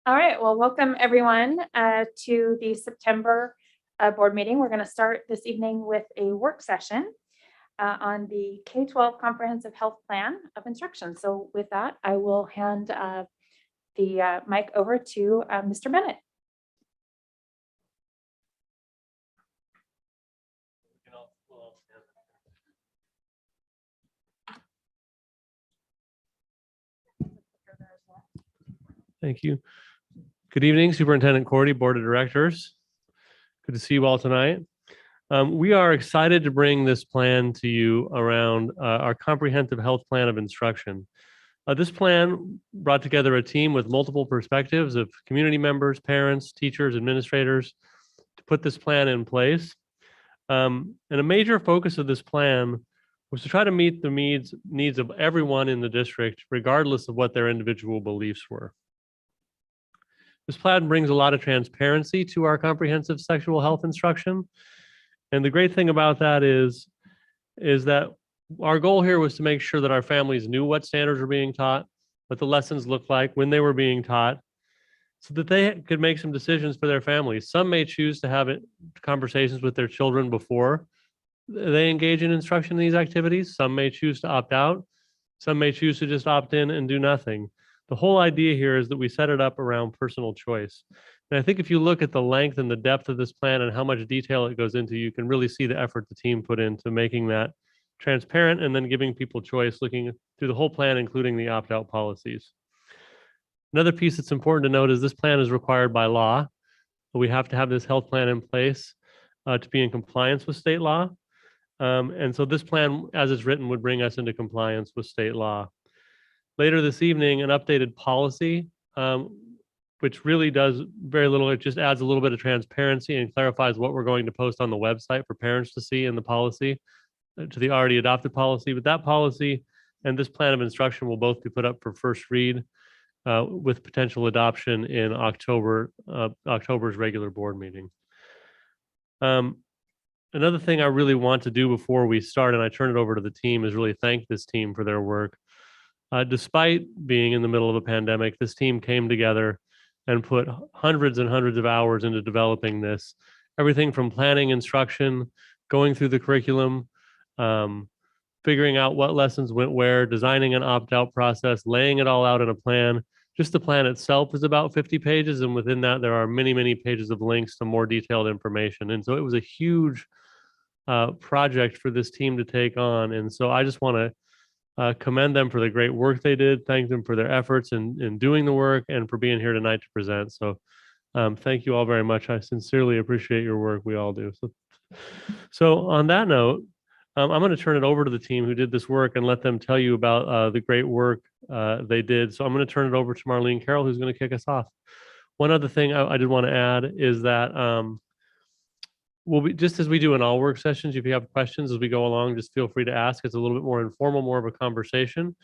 All right, well, welcome everyone to the September board meeting. We're going to start this evening with a work session on the K-12 Comprehensive Health Plan of Instruction. So with that, I will hand the mic over to Mr. Bennett. Thank you. Good evening, Superintendent Courtney, Board of Directors. Good to see you all tonight. We are excited to bring this plan to you around our comprehensive health plan of instruction. This plan brought together a team with multiple perspectives of community members, parents, teachers, administrators to put this plan in place. And a major focus of this plan was to try to meet the needs of everyone in the district, regardless of what their individual beliefs were. This plan brings a lot of transparency to our comprehensive sexual health instruction. And the great thing about that is that our goal here was to make sure that our families knew what standards were being taught, what the lessons looked like when they were being taught, so that they could make some decisions for their families. Some may choose to have conversations with their children before they engage in instruction in these activities. Some may choose to opt out. Some may choose to just opt in and do nothing. The whole idea here is that we set it up around personal choice. And I think if you look at the length and the depth of this plan and how much detail it goes into, you can really see the effort the team put into making that transparent and then giving people choice, looking through the whole plan, including the opt-out policies. Another piece that's important to note is this plan is required by law. We have to have this health plan in place to be in compliance with state law. And so this plan, as it's written, would bring us into compliance with state law. Later this evening, an updated policy, which really does very little. It just adds a little bit of transparency and clarifies what we're going to post on the website for parents to see in the policy to the already adopted policy. But that policy and this plan of instruction will both be put up for first read with potential adoption in October's regular board meeting. Another thing I really want to do before we start, and I turn it over to the team, is really thank this team for their work. Despite being in the middle of a pandemic, this team came together and put hundreds and hundreds of hours into developing this. Everything from planning instruction, going through the curriculum, figuring out what lessons went where, designing an opt-out process, laying it all out in a plan. Just the plan itself is about 50 pages, and within that, there are many, many pages of links to more detailed information. And so it was a huge project for this team to take on. And so I just want to commend them for the great work they did, thank them for their efforts in doing the work and for being here tonight to present. So thank you all very much. I sincerely appreciate your work. We all do. So on that note, I'm going to turn it over to the team who did this work and let them tell you about the great work they did. So I'm going to turn it over to Marlene Carroll, who's going to kick us off. One other thing I did want to add is that we'll be, just as we do in all work sessions, if you have questions as we go along, just feel free to ask. It's a little bit more informal, more of a conversation,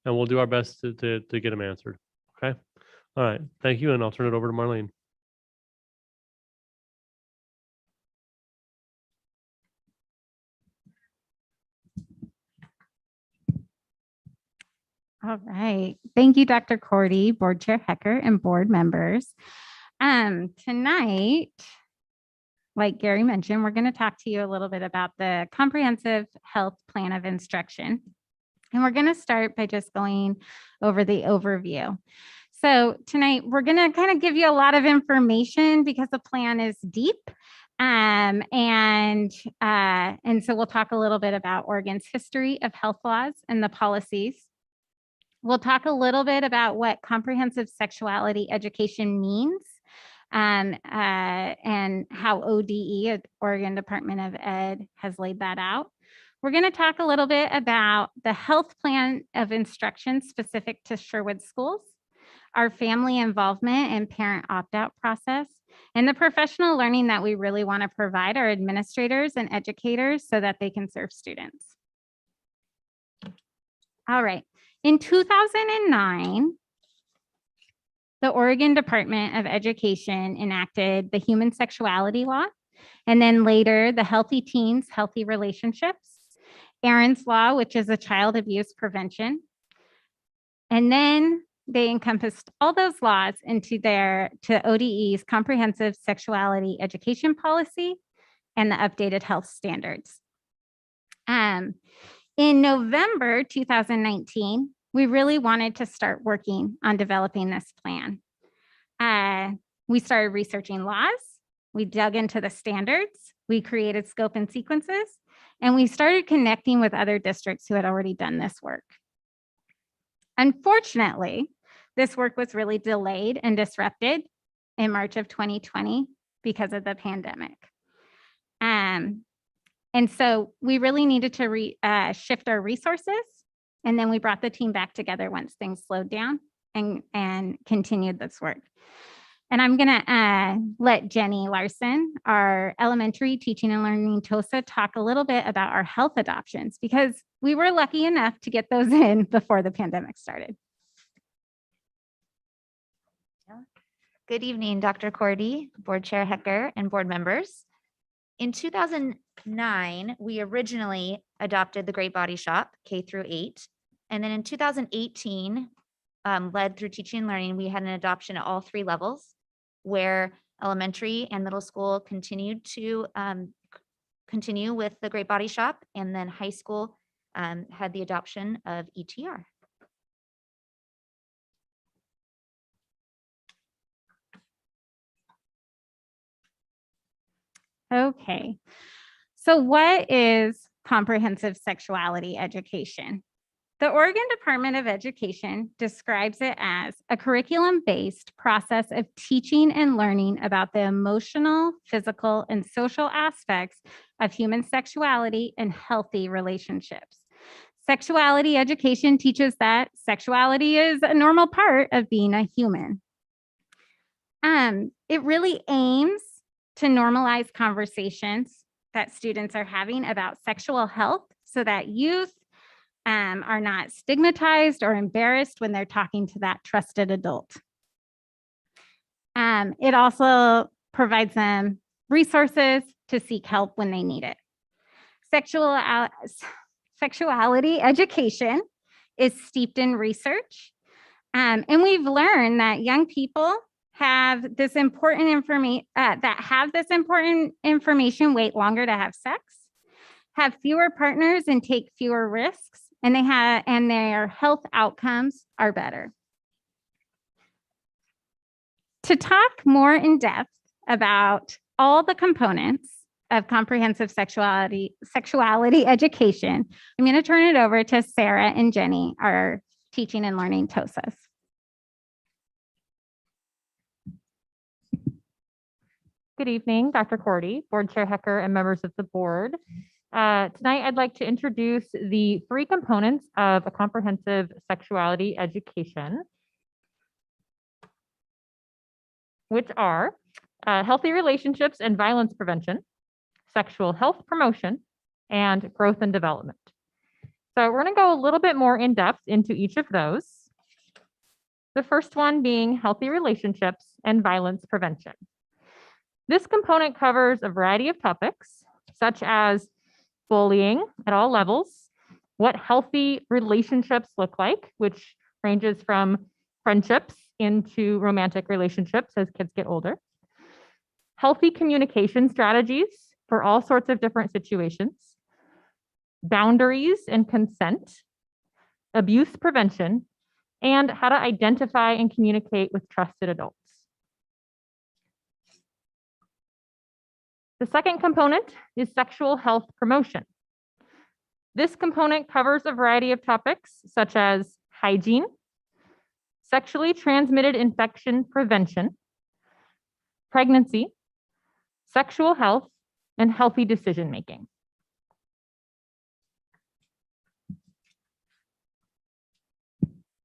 and we'll do our best to get them answered. Okay. All right. Thank you. And I'll turn it over to Marlene. All right. Thank you, Dr. Cordy, Board Chair Hecker, and board members. Tonight, like Gary mentioned, we're going to talk to you a little bit about the Comprehensive Health Plan of Instruction. And we're going to start by just going over the overview. So tonight, we're going to kind of give you a lot of information because the plan is deep. And so we'll talk a little bit about Oregon's history of health laws and the policies. We'll talk a little bit about what comprehensive sexuality education means. And how ODE, Oregon Department of Ed, has laid that out. We're going to talk a little bit about the health plan of instruction specific to Sherwood schools, our family involvement and parent opt-out process, and the professional learning that we really want to provide our administrators and educators so that they can serve students. All right. In 2009, the Oregon Department of Education enacted the Human Sexuality Law, and then later the Healthy Teens, Healthy Relationships, Aaron's Law, which is a child abuse prevention. And then they encompassed all those laws into to ODE's comprehensive sexuality education policy and the updated health standards. In November 2019, we really wanted to start working on developing this plan. We started researching laws, we dug into the standards, we created scope and sequences, and we started connecting with other districts who had already done this work. Unfortunately, this work was really delayed and disrupted in March of 2020 because of the pandemic. And so we really needed to shift our resources. And then we brought the team back together once things slowed down and continued this work. And I'm gonna let Jenny Larson, our elementary teaching and learning TOSA, talk a little bit about our health adoptions, because we were lucky enough to get those in before the pandemic started. Good evening, Dr. Cordy, Board Chair Hecker, and board members. In 2009, we originally adopted the Great Body Shop, K through 8. And then in 2018, led through teaching and learning, we had an adoption at all 3 levels, where elementary and middle school continued to continue with the Great Body Shop, and then high school had the adoption of ETR. Okay, so what is comprehensive sexuality education? The Oregon Department of Education describes it as a curriculum-based process of teaching and learning about the emotional, physical, and social aspects of human sexuality and healthy relationships. Sexuality education teaches that sexuality is a normal part of being a human. It really aims to normalize conversations that students are having about sexual health so that youth are not stigmatized or embarrassed when they're talking to that trusted adult. It also provides them resources to seek help when they need it. Sexuality education is steeped in research, and we've learned that young people have this important information wait longer to have sex, have fewer partners and take fewer risks, and their health outcomes are better. To talk more in depth about all the components of comprehensive sexuality education, I'm going to turn it over to Sarah and Jenny, our teaching and learning TOSAs. Good evening, Dr. Cordy, Board Chair Hecker, and members of the board. Tonight, I'd like to introduce the 3 components of a comprehensive sexuality education, which are healthy relationships and violence prevention, sexual health promotion, and growth and development. So we're going to go a little bit more in depth into each of those. The first one being healthy relationships and violence prevention. This component covers a variety of topics, such as bullying at all levels, what healthy relationships look like, which ranges from friendships into romantic relationships as kids get older, healthy communication strategies for all sorts of different situations, boundaries and consent, abuse prevention, and how to identify and communicate with trusted adults. The second component is sexual health promotion. This component covers a variety of topics such as hygiene, sexually transmitted infection prevention, pregnancy, sexual health, and healthy decision-making.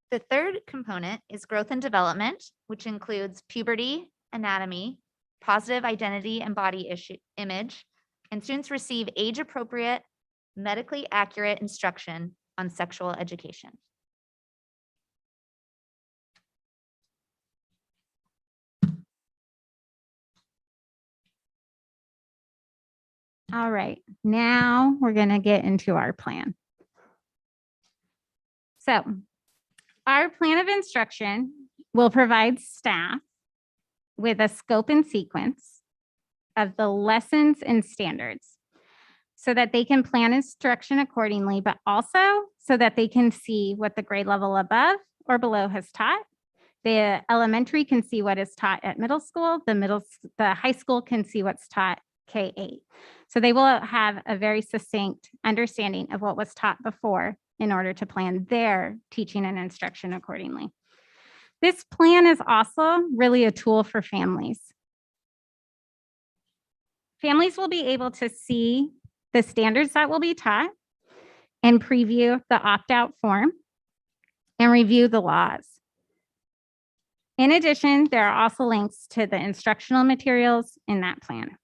The third component is growth and development, which includes puberty, anatomy, positive identity and body image, and students receive age-appropriate, medically accurate instruction on sexual education. All right, now we're going to get into our plan. So Our plan of instruction will provide staff with a scope and sequence of the lessons and standards so that they can plan instruction accordingly, but also so that they can see what the grade level above or below has taught. The elementary can see what is taught at middle school. The high school can see what's taught K-8. So they will have a very succinct understanding of what was taught before in order to plan their teaching and instruction accordingly. This plan is also really a tool for families. Families will be able to see the standards that will be taught and preview the opt-out form and review the laws. In addition, there are also links to the instructional materials in that plan.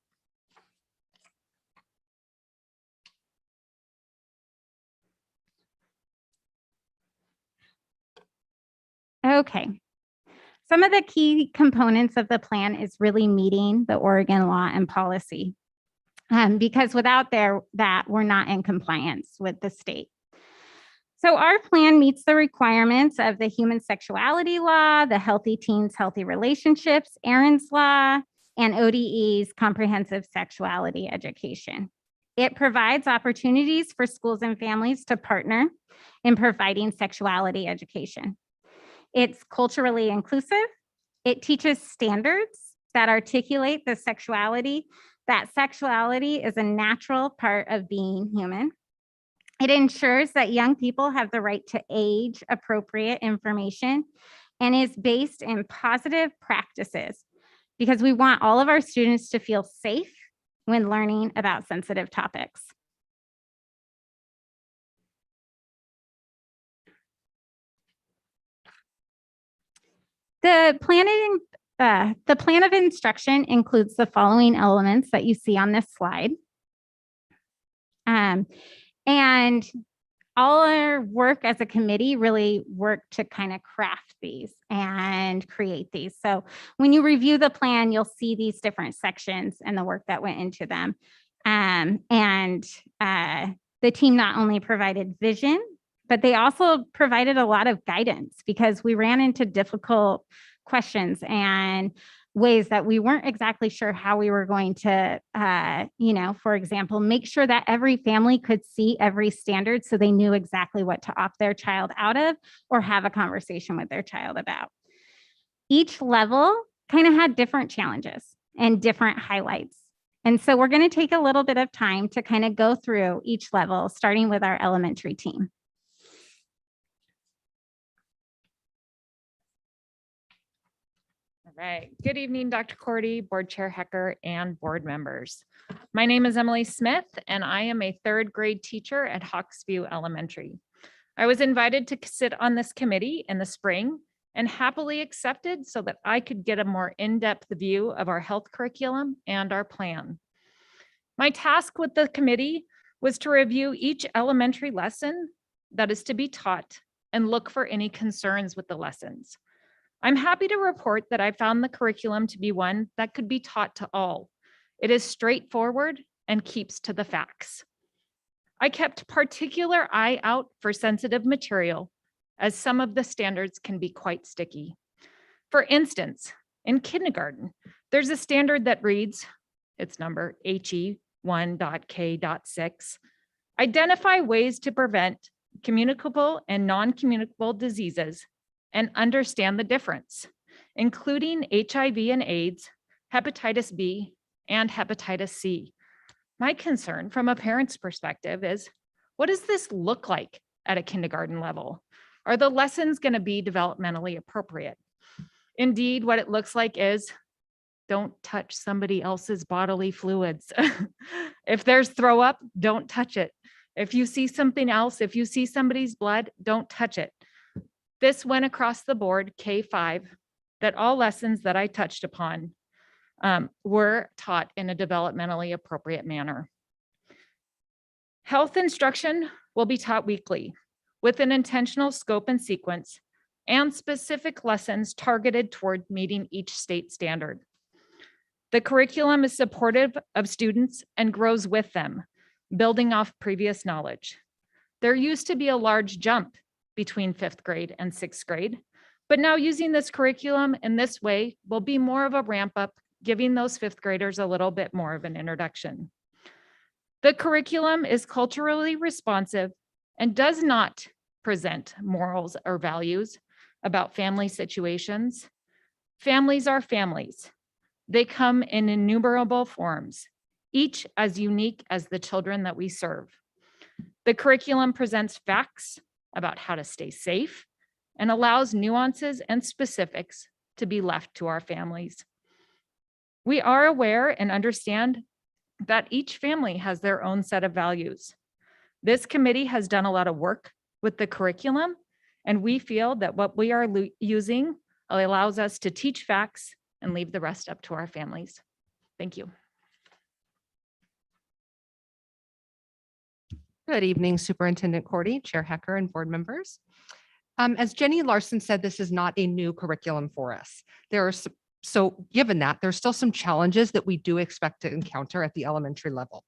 Okay. Some of the key components of the plan is really meeting the Oregon law and policy. Because without that, we're not in compliance with the state. So our plan meets the requirements of the Human Sexuality Law, the Healthy Teens, Healthy Relationships, Aaron's Law, and ODE's Comprehensive Sexuality Education. It provides opportunities for schools and families to partner in providing sexuality education. It's culturally inclusive. It teaches standards that articulate that sexuality is a natural part of being human. It ensures that young people have the right to age-appropriate information and is based in positive practices because we want all of our students to feel safe when learning about sensitive topics. The plan of instruction includes the following elements that you see on this slide. And all our work as a committee really worked to kind of craft these and create these. So when you review the plan, you'll see these different sections and the work that went into them. The team not only provided vision, but they also provided a lot of guidance because we ran into difficult questions and ways that we weren't exactly sure how we were going to, for example, make sure that every family could see every standard so they knew exactly what to opt their child out of or have a conversation with their child about. Each level kind of had different challenges and different highlights. And so we're going to take a little bit of time to kind of go through each level, starting with our elementary team. All right. Good evening, Dr. Cordy, Board Chair Hecker, and board members. My name is Emily Smith, and I am a third grade teacher at Hawksview Elementary. I was invited to sit on this committee in the spring and happily accepted so that I could get a more in-depth view of our health curriculum and our plan. My task with the committee was to review each elementary lesson that is to be taught and look for any concerns with the lessons. I'm happy to report that I found the curriculum to be one that could be taught to all. It is straightforward and keeps to the facts. I kept particular eye out for sensitive material, as some of the standards can be quite sticky. For instance, in kindergarten, there's a standard that reads, its number HE1.K.6, identify ways to prevent communicable and non-communicable diseases and understand the difference, including HIV and AIDS, hepatitis B, and hepatitis C. My concern from a parent's perspective is, what does this look like at a kindergarten level? Are the lessons going to be developmentally appropriate? Indeed, what it looks like is, don't touch somebody else's bodily fluids. If there's throw up, don't touch it. If you see something else, if you see somebody's blood, don't touch it. This went across the board, K5, that all lessons that I touched upon were taught in a developmentally appropriate manner. Health instruction will be taught weekly with an intentional scope and sequence and specific lessons targeted toward meeting each state standard. The curriculum is supportive of students and grows with them, building off previous knowledge. There used to be a large jump between 5th grade and 6th grade. But now using this curriculum in this way will be more of a ramp up, giving those 5th graders a little bit more of an introduction. The curriculum is culturally responsive and does not present morals or values about family situations. Families are families. They come in innumerable forms, each as unique as the children that we serve. The curriculum presents facts about how to stay safe and allows nuances and specifics to be left to our families. We are aware and understand that each family has their own set of values. This committee has done a lot of work with the curriculum, and we feel that what we are using allows us to teach facts and leave the rest up to our families. Thank you. Good evening, Superintendent Courtney, Chair Hecker, and board members. As Jenny Larson said, this is not a new curriculum for us. So given that, there's still some challenges that we do expect to encounter at the elementary level.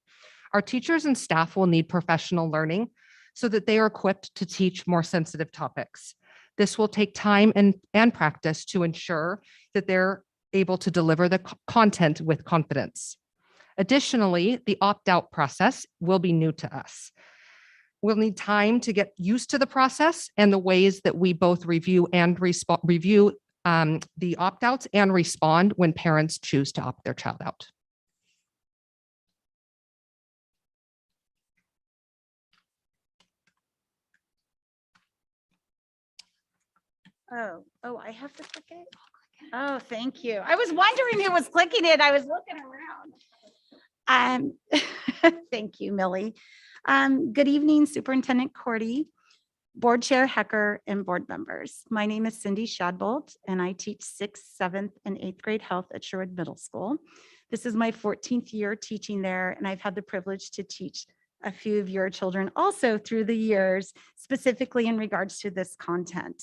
Our teachers and staff will need professional learning so that they are equipped to teach more sensitive topics. This will take time and practice to ensure that they're able to deliver the content with confidence. Additionally, the opt-out process will be new to us. We'll need time to get used to the process and the ways that we both review the opt-outs and respond when parents choose to opt their child out. Oh, I have to click it? Oh, thank you. I was wondering who was clicking it. I was looking around. Thank you, Millie. Good evening, Superintendent Courtney, Board Chair Hecker, and board members. My name is Cindy Shadbolt, and I teach 6th, 7th, and 8th grade health at Sherwood Middle School. This is my 14th year teaching there, and I've had the privilege to teach a few of your children also through the years, specifically in regards to this content.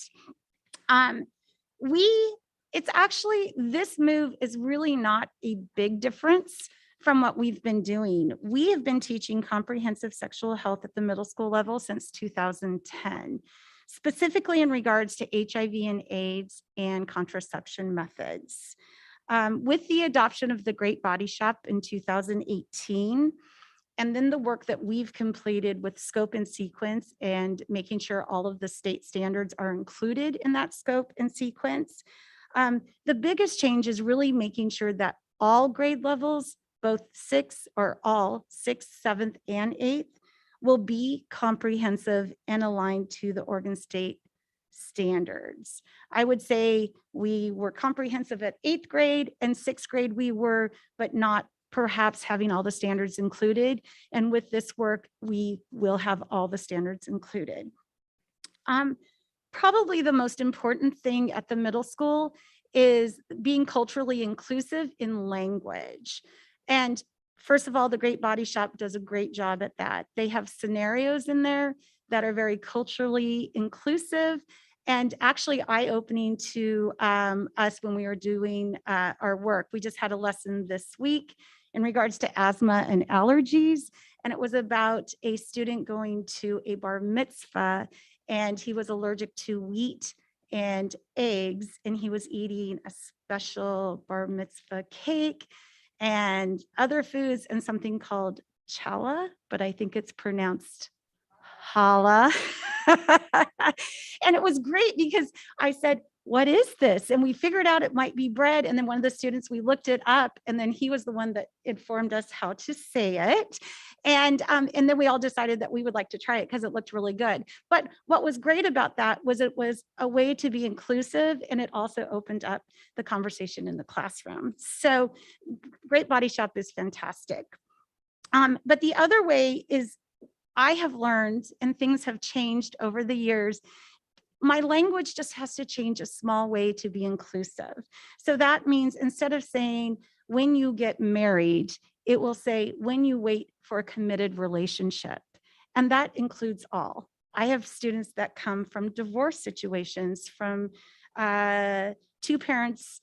It's actually, this move is really not a big difference from what we've been doing. We have been teaching comprehensive sexual health at the middle school level since 2010, specifically in regards to HIV and AIDS and contraception methods. With the adoption of the Great Body Shop in 2018, and then the work that we've completed with scope and sequence and making sure all of the state standards are included in that scope and sequence. The biggest change is really making sure that all grade levels, both 6th or all 6th, 7th, and 8th will be comprehensive and aligned to the Oregon State standards. I would say we were comprehensive at 8th grade and 6th grade we were, but not perhaps having all the standards included. And with this work, we will have all the standards included. Probably the most important thing at the middle school is being culturally inclusive in language. And first of all, the Great Body Shop does a great job at that. They have scenarios in there that are very culturally inclusive and actually eye-opening to us when we were doing our work. We just had a lesson this week in regards to asthma and allergies, and it was about a student going to a bar mitzvah, and he was allergic to wheat and eggs, and he was eating a special bar mitzvah cake and other foods and something called challah, but I think it's pronounced challah. And it was great because I said, what is this? And we figured out it might be bread. And then one of the students, we looked it up, and then he was the one that informed us how to say it. And then we all decided that we would like to try it because it looked really good. But what was great about that was it was a way to be inclusive, and it also opened up the conversation in the classroom. So Great Body Shop is fantastic. But the other way is I have learned, and things have changed over the years, my language just has to change a small way to be inclusive. So that means instead of saying, when you get married, it will say, when you wait for a committed relationship. And that includes all. I have students that come from divorce situations, from two parents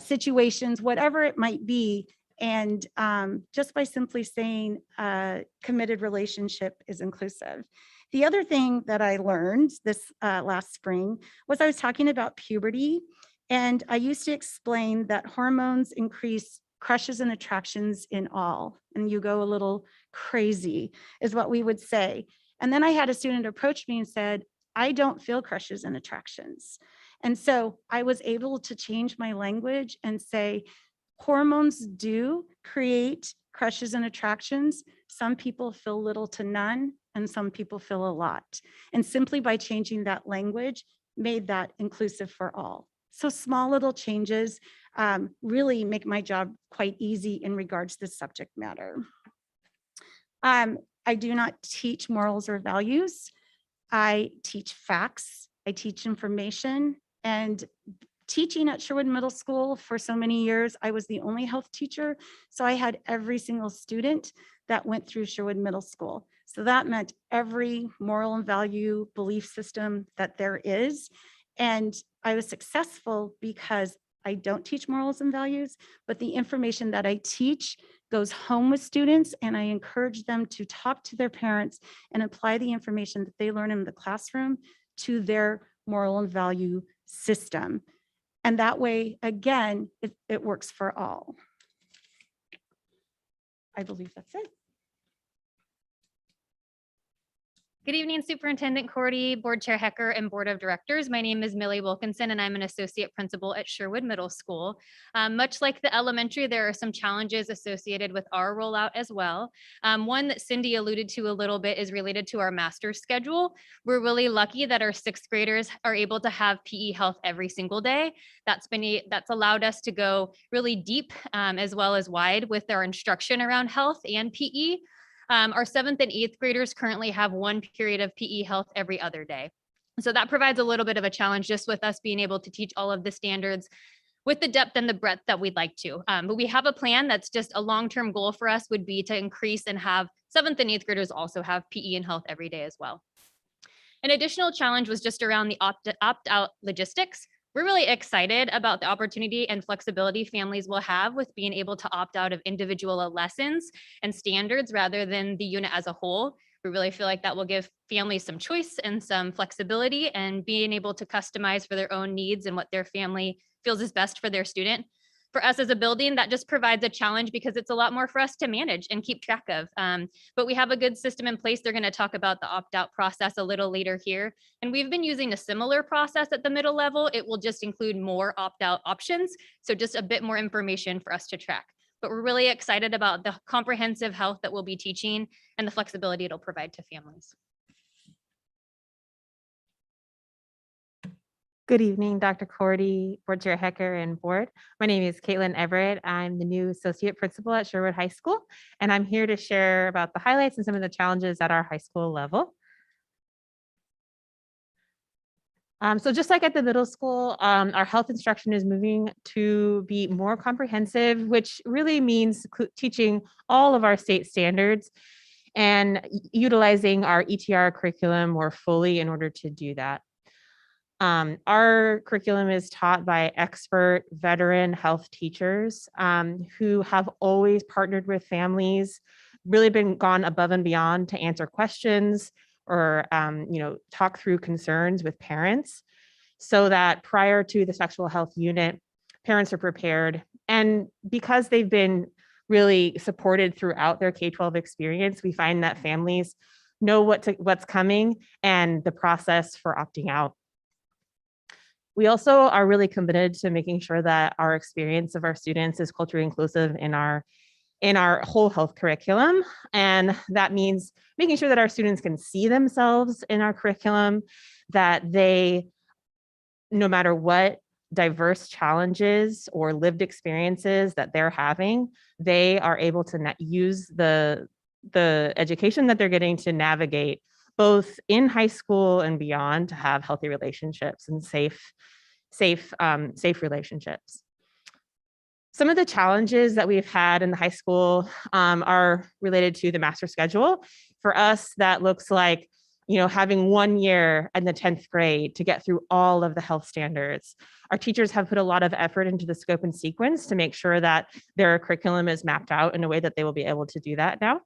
situations, whatever it might be. And just by simply saying committed relationship is inclusive. The other thing that I learned this last spring was I was talking about puberty, and I used to explain that hormones increase crushes and attractions in all, and you go a little crazy is what we would say. And then I had a student approach me and said, I don't feel crushes and attractions. And so I was able to change my language and say, hormones do create crushes and attractions. Some people feel little to none, and some people feel a lot. And simply by changing that language made that inclusive for all. So small little changes really make my job quite easy in regards to the subject matter. I do not teach morals or values. I teach facts, I teach information, and teaching at Sherwood Middle School for so many years, I was the only health teacher. So I had every single student that went through Sherwood Middle School. So that meant every moral and value belief system that there is. And I was successful because I don't teach morals and values, but the information that I teach goes home with students, and I encourage them to talk to their parents and apply the information that they learn in the classroom to their moral and value system. And that way, again, it works for all. I believe that's it. Good evening, Superintendent Cordy, Board Chair Hecker, and Board of Directors. My name is Millie Wilkinson, and I'm an associate principal at Sherwood Middle School. Much like the elementary, there are some challenges associated with our rollout as well. One that Cindy alluded to a little bit is related to our master's schedule. We're really lucky that our sixth graders are able to have PE health every single day. That's allowed us to go really deep as well as wide with our instruction around health and PE. Our 7th and 8th graders currently have one period of PE health every other day. So that provides a little bit of a challenge just with us being able to teach all of the standards with the depth and the breadth that we'd like to. But we have a plan that's just a long-term goal for us would be to increase and have 7th and 8th graders also have PE and health every day as well. An additional challenge was just around the opt-out logistics. We're really excited about the opportunity and flexibility families will have with being able to opt out of individual lessons and standards rather than the unit as a whole. We really feel like that will give families some choice and some flexibility and being able to customize for their own needs and what their family feels is best for their student. For us as a building, that just provides a challenge because it's a lot more for us to manage and keep track of. But we have a good system in place. They're going to talk about the opt-out process a little later here. And we've been using a similar process at the middle level. It will just include more opt-out options. So just a bit more information for us to track. But we're really excited about the comprehensive health that we'll be teaching and the flexibility it'll provide to families. Good evening, Dr. Cordy, Board Chair Hecker, and Board. My name is Caitlin Everett. I'm the new Associate Principal at Sherwood High School, and I'm here to share about the highlights and some of the challenges at our high school level. So just like at the middle school, our health instruction is moving to be more comprehensive, which really means teaching all of our state standards and utilizing our ETR curriculum more fully in order to do that. Our curriculum is taught by expert veteran health teachers who have always partnered with families, really been gone above and beyond to answer questions or talk through concerns with parents so that prior to the sexual health unit, parents are prepared. And because they've been really supported throughout their K-12 experience, we find that families know what's coming and the process for opting out. We also are really committed to making sure that our experience of our students is culturally inclusive in our whole health curriculum. And that means making sure that our students can see themselves in our curriculum, that they, no matter what diverse challenges or lived experiences that they're having, they are able to use the education that they're getting to navigate both in high school and beyond to have healthy relationships and safe relationships. Some of the challenges that we've had in the high school are related to the master schedule. For us, that looks like, having 1 year in the 10th grade to get through all of the health standards. Our teachers have put a lot of effort into the scope and sequence to make sure that their curriculum is mapped out in a way that they will be able to do that now.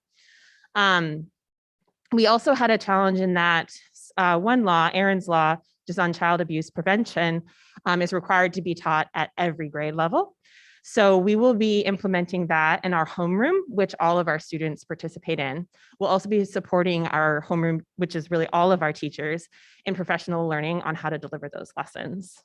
We also had a challenge in that one law, Aaron's Law, just on child abuse prevention, is required to be taught at every grade level. So we will be implementing that in our homeroom, which all of our students participate in. We'll also be supporting our homeroom, which is really all of our teachers, in professional learning on how to deliver those lessons.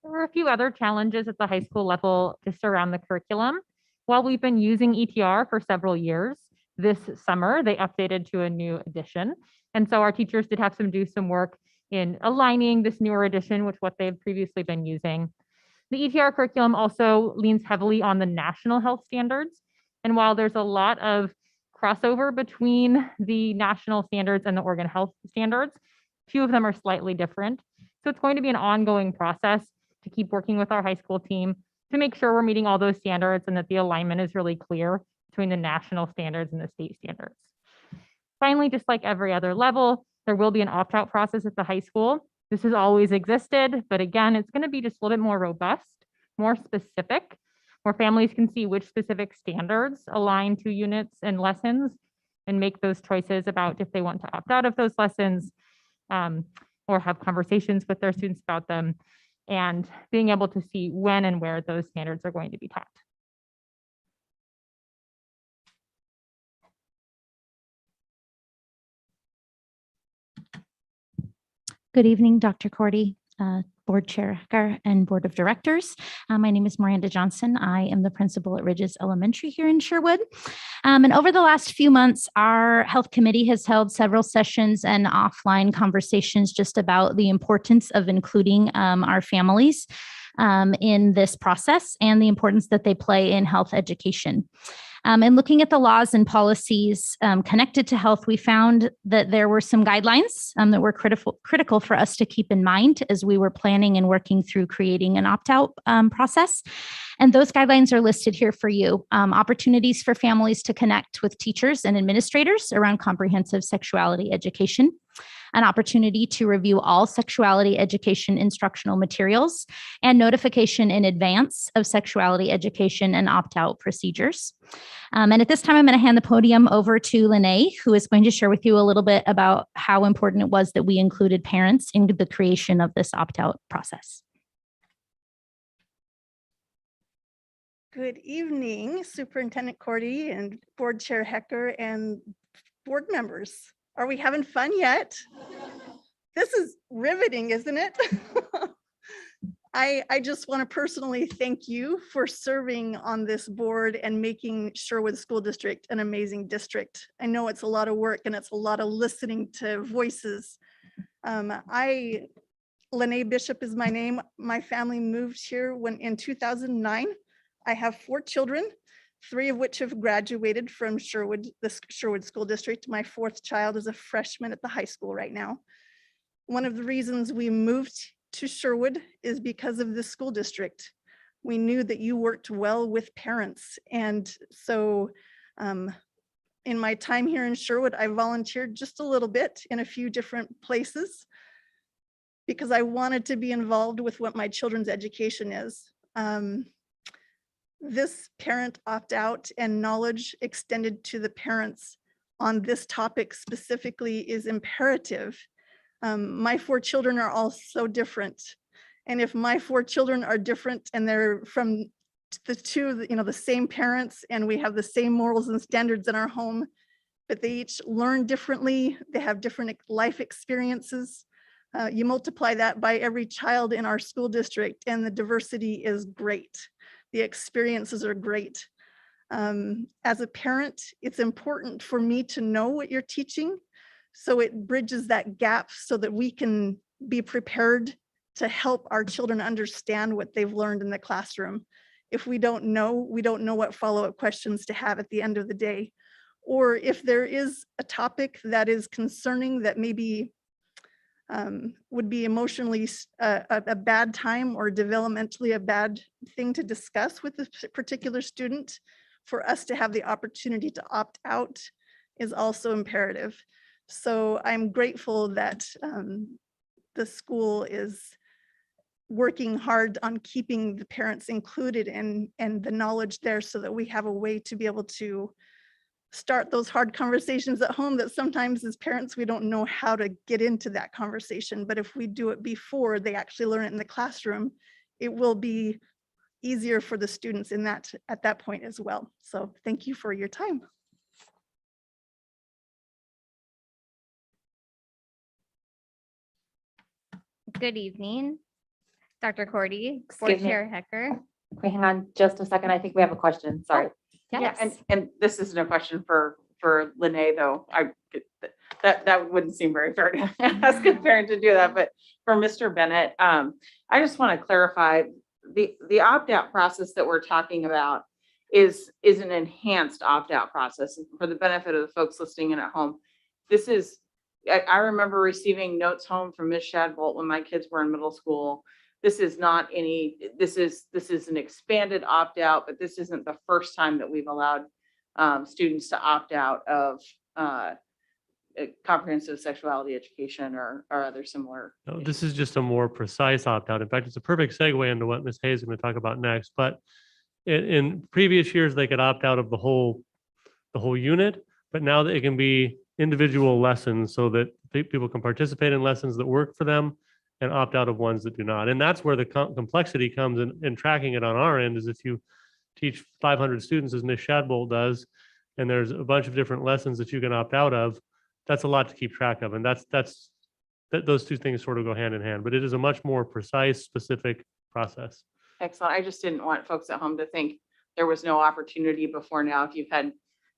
There were a few other challenges at the high school level just around the curriculum. While we've been using ETR for several years, this summer they updated to a new edition. And so our teachers did have to do some work in aligning this newer edition with what they've previously been using. The ETR curriculum also leans heavily on the national health standards. And while there's a lot of crossover between the national standards and the Oregon health standards, few of them are slightly different. So it's going to be an ongoing process to keep working with our high school team to make sure we're meeting all those standards and that the alignment is really clear between the national standards and the state standards. Finally, just like every other level, there will be an opt-out process at the high school. This has always existed, but again, it's going to be just a little bit more robust, more specific, where families can see which specific standards align to units and lessons and make those choices about if they want to opt out of those lessons or have conversations with their students about them, and being able to see when and where those standards are going to be taught. Good evening, Dr. Courtney, Board Chair Hecker, and Board of Directors. My name is Miranda Johnson. I am the principal at Ridges Elementary here in Sherwood. And over the last few months, our health committee has held several sessions and offline conversations just about the importance of including our families in this process and the importance that they play in health education. And looking at the laws and policies connected to health, we found that there were some guidelines that were critical for us to keep in mind as we were planning and working through creating an opt-out process. And those guidelines are listed here for you. Opportunities for families to connect with teachers and administrators around comprehensive sexuality education. An opportunity to review all sexuality education instructional materials and notification in advance of sexuality education and opt-out procedures. And at this time, I'm going to hand the podium over to Lene, who is going to share with you a little bit about how important it was that we included parents in the creation of this opt-out process. Good evening, Superintendent Courtney and Board Chair Hecker and board members. Are we having fun yet? This is riveting, isn't it? I just want to personally thank you for serving on this board and making Sherwood School District an amazing district. I know it's a lot of work and it's a lot of listening to voices. Lene Bishop is my name. My family moved here in 2009. I have 4 children, 3 of which have graduated from Sherwood, the Sherwood School District. My 4th child is a freshman at the high school right now. One of the reasons we moved to Sherwood is because of the school district. We knew that you worked well with parents. And so in my time here in Sherwood, I volunteered just a little bit in a few different places because I wanted to be involved with what my children's education is. This parent opt-out and knowledge extended to the parents on this topic specifically is imperative. My 4 children are all so different. And if my 4 children are different and they're from the same parents and we have the same morals and standards in our home, but they each learn differently, they have different life experiences, you multiply that by every child in our school district and the diversity is great. The experiences are great. As a parent, it's important for me to know what you're teaching, so it bridges that gap so that we can be prepared to help our children understand what they've learned in the classroom. If we don't know what follow-up questions to have at the end of the day. Or if there is a topic that is concerning that maybe would be emotionally a bad time or developmentally a bad thing to discuss with this particular student, for us to have the opportunity to opt out is also imperative. So I'm grateful that the school is working hard on keeping the parents included and the knowledge there so that we have a way to be able to start those hard conversations at home that sometimes as parents, we don't know how to get into that conversation. But if we do it before they actually learn it in the classroom, it will be easier for the students in that at that point as well. So thank you for your time. Good evening, Dr. Cordy, Excuse Board me. Chair Hecker. Can we hang on just a second? I think we have a question. Sorry. Yes. And this isn't a question for Lene, though. That wouldn't seem very fair to ask a parent to do that, but for Mr. Bennett, I just want to clarify the opt-out process that we're talking about is an enhanced opt-out process for the benefit of the folks listening in at home. This is, I remember receiving notes home from Ms. Shadbolt when my kids were in middle school. This is not any, this is an expanded opt-out, but this isn't the first time that we've allowed students to opt out of comprehensive sexuality education or other similar. No, this is just a more precise opt-out. In fact, it's a perfect segue into what Ms. Hayes is going to talk about next. But in previous years, they could opt out of the whole unit, but now that it can be individual lessons so that people can participate in lessons that work for them and opt out of ones that do not. And that's where the complexity comes in tracking it on our end, is if you teach 500 students as Ms. Shadbolt does, and there's a bunch of different lessons that you can opt out of, that's a lot to keep track of. And those two things sort of go hand in hand, but it is a much more precise, specific process. Excellent. I just didn't want folks at home to think there was no opportunity before now. If you've had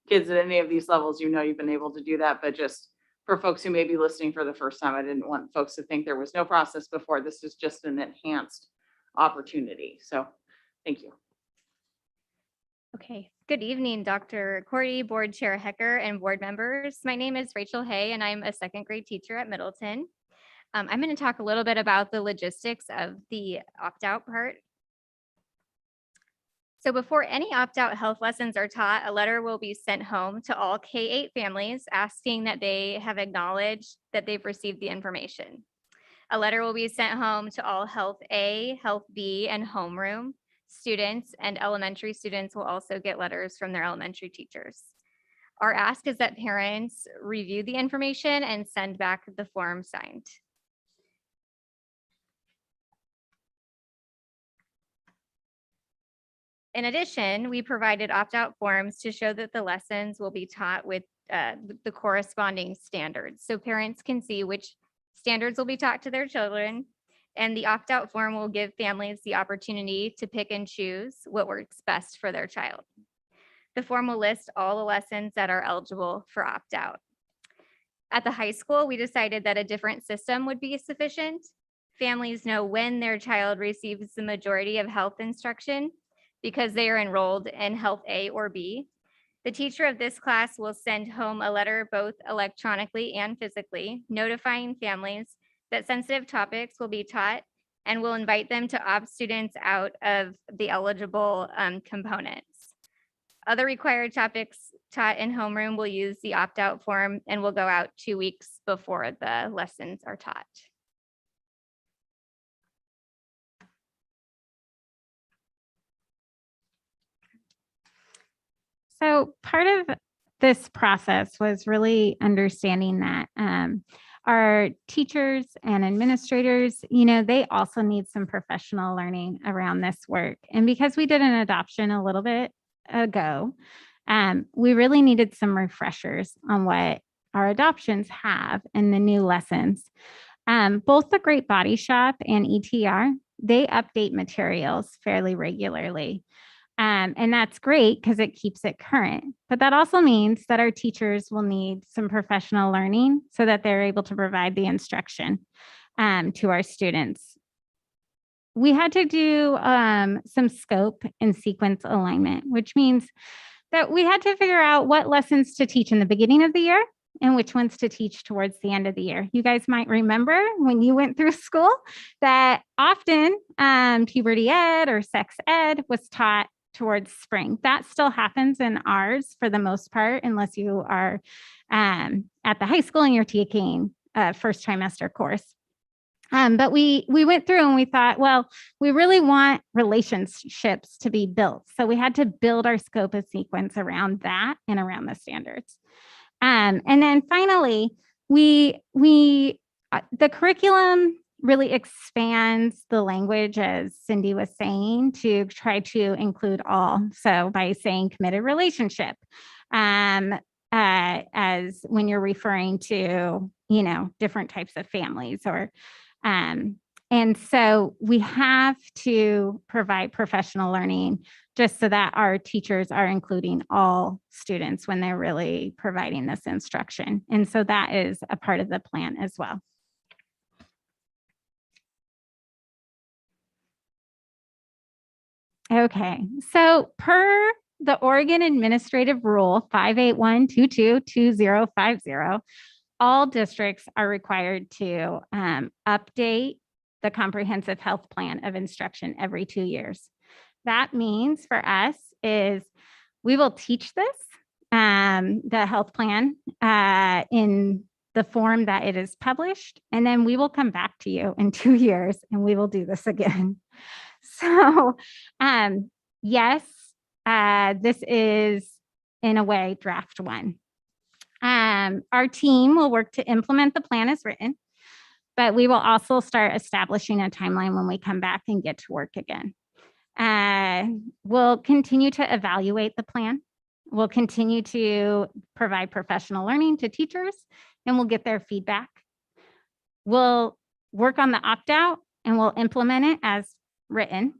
kids at any of these levels, you know you've been able to do that, but just for folks who may be listening for the first time, I didn't want folks to think there was no process before. This is just an enhanced opportunity. So thank you. Okay, good evening, Dr. Cordy, Board Chair Hecker, and board members. My name is Rachel Hay, and I'm a second grade teacher at Middleton. I'm going to talk a little bit about the logistics of the opt-out part. So before any opt-out health lessons are taught, a letter will be sent home to all K-8 families asking that they have acknowledged that they've received the information. A letter will be sent home to all Health A, Health B, and homeroom students, and elementary students will also get letters from their elementary teachers. Our ask is that parents review the information and send back the form signed. In addition, we provided opt-out forms to show that the lessons will be taught with the corresponding standards. So parents can see which standards will be taught to their children, and the opt-out form will give families the opportunity to pick and choose what works best for their child. The form will list all the lessons that are eligible for opt-out. At the high school, we decided that a different system would be sufficient. Families know when their child receives the majority of health instruction because they are enrolled in Health A or B. The teacher of this class will send home a letter both electronically and physically, notifying families that sensitive topics will be taught and will invite them to opt students out of the eligible components. Other required topics taught in homeroom will use the opt-out form and will go out 2 weeks before the lessons are taught. So part of this process was really understanding that our teachers and administrators, they also need some professional learning around this work. And because we did an adoption a little bit ago, we really needed some refreshers on what our adoptions have and the new lessons. Both the Great Body Shop and ETR, they update materials fairly regularly. And that's great because it keeps it current. But that also means that our teachers will need some professional learning so that they're able to provide the instruction to our students. We had to do some scope and sequence alignment, which means that we had to figure out what lessons to teach in the beginning of the year and which ones to teach towards the end of the year. You guys might remember when you went through school that often puberty ed or sex ed was taught towards spring. That still happens in ours for the most part, unless you are at the high school and you're taking a first trimester course. But we went through and we thought, well, we really want relationships to be built. So we had to build our scope of sequence around that and around the standards. And then finally, the curriculum really expands the language, as Cindy was saying, to try to include all. So by saying committed relationship, as when you're referring to, different types of families or, and so we have to provide professional learning just so that our teachers are including all students when they're really providing this instruction. And so that is a part of the plan as well. Okay, so per the Oregon Administrative Rule 581222050, all districts are required to update the comprehensive health plan of instruction every 2 years. That means for us is we will teach this, the health plan in the form that it is published, and then we will come back to you in 2 years and we will do this again. So yes, this is in a way draft one. Our team will work to implement the plan as written, but we will also start establishing a timeline when we come back and get to work again. We'll continue to evaluate the plan. We'll continue to provide professional learning to teachers, and we'll get their feedback. We'll work on the opt-out and we'll implement it as written.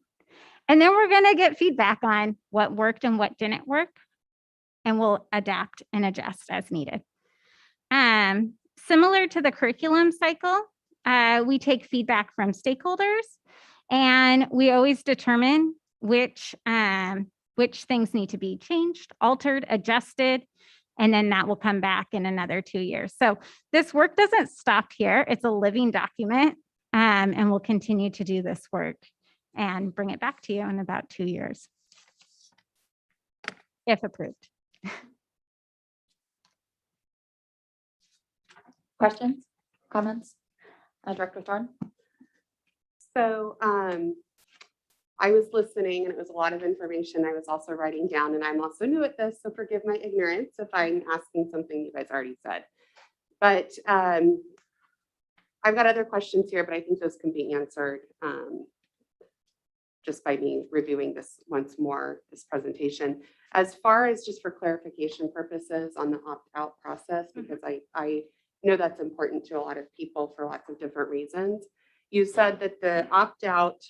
And then we're going to get feedback on what worked and what didn't work, and we'll adapt and adjust as needed. Similar to the curriculum cycle, we take feedback from stakeholders, and we always determine which things need to be changed, altered, adjusted, and then that will come back in another 2 years. So this work doesn't stop here. It's a living document, and we'll continue to do this work and bring it back to you in about 2 years, if approved. Questions, comments? Director Thorne? So I was listening and it was a lot of information I was also writing down, and I'm also new at this, so forgive my ignorance if I'm asking something you guys already said. But I've got other questions here, but I think those can be answered just by me reviewing this once more, this presentation. As far as just for clarification purposes on the opt-out process, because I know that's important to a lot of people for lots of different reasons. You said that the opt-out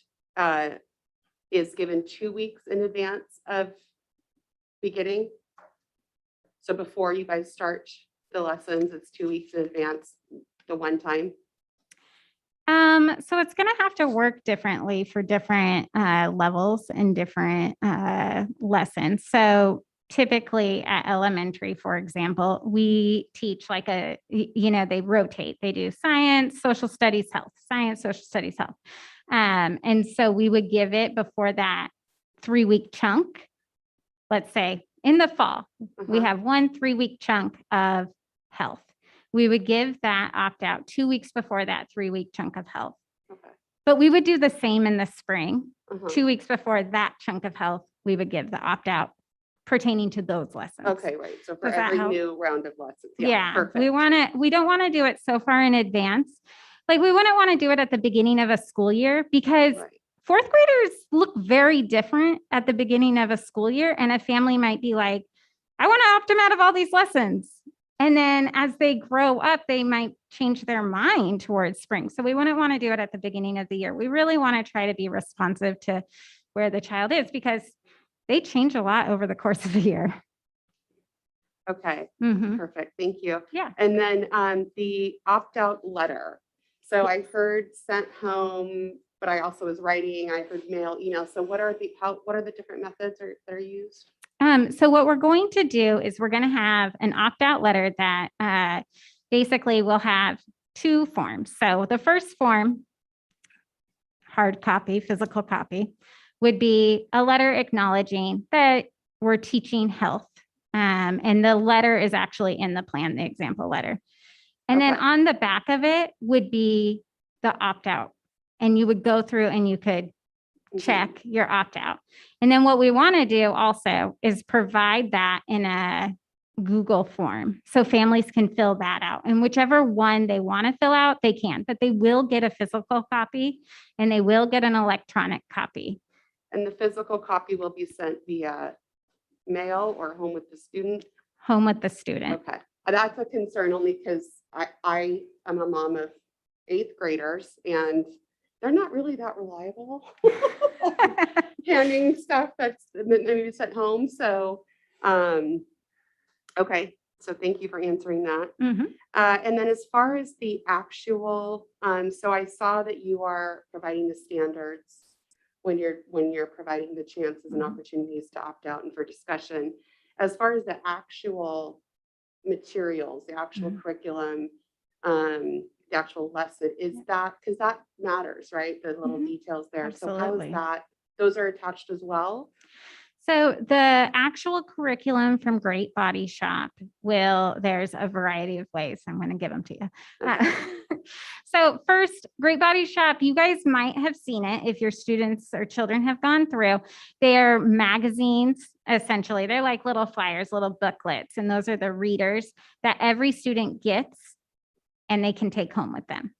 is given 2 weeks in advance of beginning. So before you guys start the lessons, it's 2 weeks in advance, the one time. So it's going to have to work differently for different levels and different lessons. So typically at elementary, for example, we teach like they rotate. They do science, social studies, health, science, social studies, health. And so we would give it before that 3-week chunk. Let's say in the fall, we have 1 3-week chunk of health. We would give that opt-out 2 weeks before that 3-week chunk of health. Okay. But we would do the same in the spring. 2 weeks before that chunk of health, we would give the opt-out pertaining to those lessons. Okay, right. So for Does that every help? new round of lessons. Yeah, Perfect. we don't want to do it so far in advance. Like we wouldn't want to do it at the beginning of a school year because Right. fourth graders look very different at the beginning of a school year. And a family might be like, I want to opt them out of all these lessons. And then as they grow up, they might change their mind towards spring. So we wouldn't want to do it at the beginning of the year. We really want to try to be responsive to where the child is because they change a lot over the course of a year. Okay, Mhm. perfect. Thank you. Yeah. And then the opt-out letter. So I heard sent home, but I also was writing, I heard mail, email. So what are the different methods that are used? So what we're going to do is we're going to have an opt-out letter that basically will have 2 forms. So the first form, hard copy, physical copy, would be a letter acknowledging that we're teaching health. And the letter is actually in the plan, the example letter. And then Okay. on the back of it would be the opt-out. And you would go through and you could check your opt-out. And then what we want to do also is provide that in a Google form so families can fill that out. And whichever one they want to fill out, they can, but they will get a physical copy and they will get an electronic copy. And the physical copy will be sent via mail or home with the student? Home with the student. Okay, that's a concern only because I am a mom of 8th graders and they're not really that reliable. Handing stuff that's maybe sent home. So, okay. So thank you for answering that. And then as far as the actual, so I saw that you are providing the standards when you're providing the chances and opportunities to opt out and for discussion. As far as the actual materials, the actual curriculum, the actual lesson, is that, because that matters, right? The little details there. So how Absolutely. is that? Those are attached as well? So the actual curriculum from Great Body Shop there's a variety of ways. I'm going to give them to you. So first, Great Body Shop, you guys might have seen it if your students or children have gone through. They're magazines, essentially. They're like little flyers, little booklets, and those are the readers that every student gets and they can take home with them.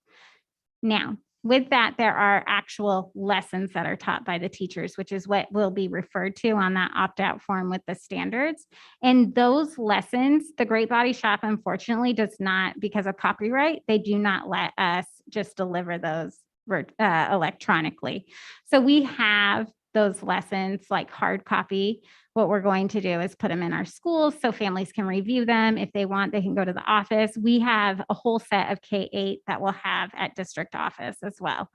Now, with that, there are actual lessons that are taught by the teachers, which is what will be referred to on that opt-out form with the standards. And those lessons, the Great Body Shop, unfortunately, does not, because of copyright, they do not let us just deliver those electronically. So we have those lessons like hard copy. What we're going to do is put them in our schools so families can review them. If they want, they can go to the office. We have a whole set of K-8 that we'll have at district office as well.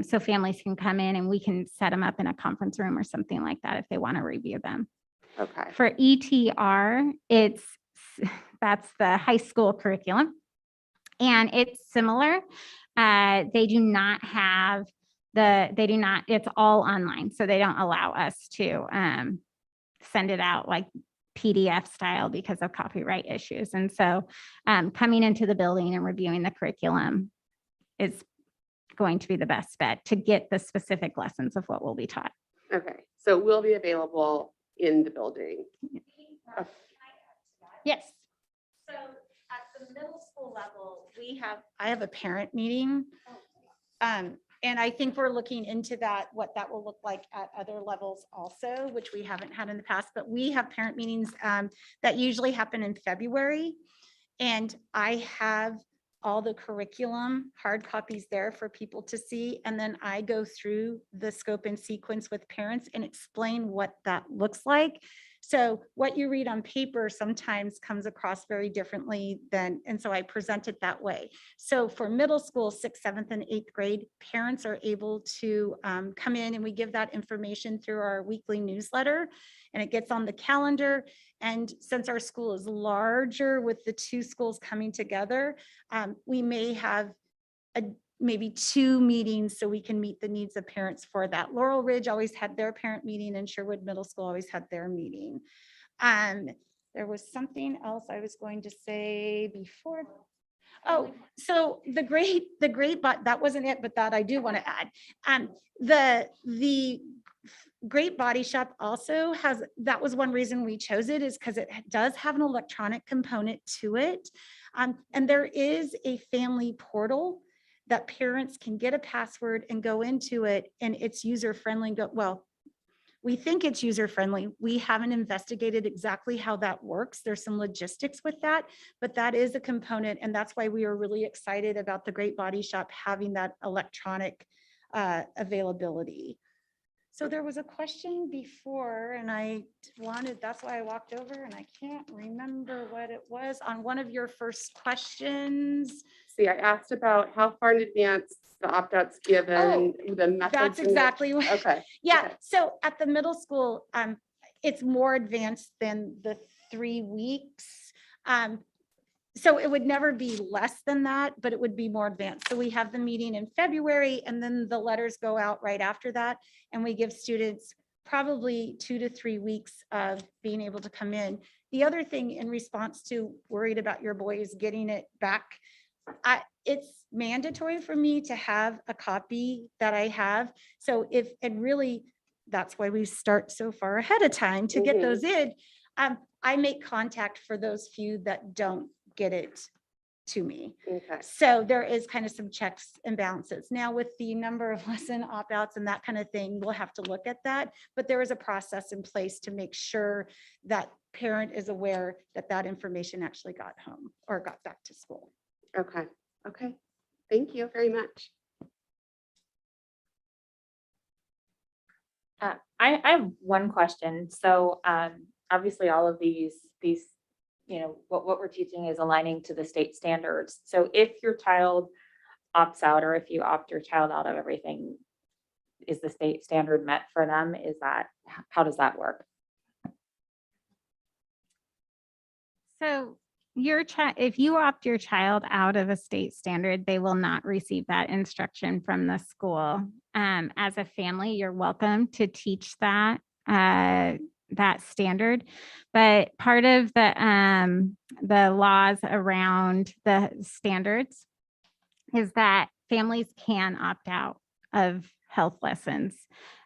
So families can come in and we can set them up in a conference room or something like that if they want to review them. Okay. For ETR, that's the high school curriculum. And it's similar. They do not have it's all online. So they don't allow us to send it out like PDF style because of copyright issues. And so coming into the building and reviewing the curriculum is going to be the best bet to get the specific lessons of what will be taught. Okay. So it will be available in the building. Yes. So at the middle school level, I have a parent meeting. And I think we're looking into that, what that will look like at other levels also, which we haven't had in the past, but we have parent meetings that usually happen in February. And I have all the curriculum, hard copies there for people to see. And then I go through the scope and sequence with parents and explain what that looks like. So what you read on paper sometimes comes across very differently and so I present it that way. So for middle school, 6th, 7th, and 8th grade, parents are able to come in and we give that information through our weekly newsletter and it gets on the calendar. And since our school is larger with the 2 schools coming together, we may have maybe 2 meetings so we can meet the needs of parents for that. Laurel Ridge always had their parent meeting and Sherwood Middle School always had their meeting. There was something else I was going to say before. Oh, so the great, but that wasn't it, but that I do want to add. The Great Body Shop also has, that was one reason we chose it, is because it does have an electronic component to it. And there is a family portal that parents can get a password and go into it, and it's user-friendly. Well, we think it's user-friendly. We haven't investigated exactly how that works. There's some logistics with that, but that is a component, and that's why we are really excited about the Great Body Shop having that electronic availability. So there was a question before, and that's why I walked over, and I can't remember what it was on one of your first questions. See, I asked about how far in advance the opt-outs given, the methods. That's exactly what. Okay. Yeah. Okay. So at the middle school, it's more advanced than the 3 weeks. So it would never be less than that, but it would be more advanced. So we have the meeting in February and then the letters go out right after that. And we give students probably 2 to 3 weeks of being able to come in. The other thing in response to worried about your boys getting it back It's mandatory for me to have a copy that I have. So if, and really, that's why we start so far ahead of time to get those in. I make contact for those few that don't get it to me. Okay. So there is kind of some checks and balances. Now with the number of lesson opt-outs and that kind of thing, we'll have to look at that. But there is a process in place to make sure that parent is aware that that information actually got home or got back to school. Okay. Okay. Thank you very much. I have one question. So obviously all of these, what we're teaching is aligning to the state standards. So if your child opts out, or if you opt your child out of everything, is the state standard met for them? How does that work? So your child, if you opt your child out of a state standard, they will not receive that instruction from the school. As a family, you're welcome to teach that standard, but part of the laws around the standards is that families can opt out of health lessons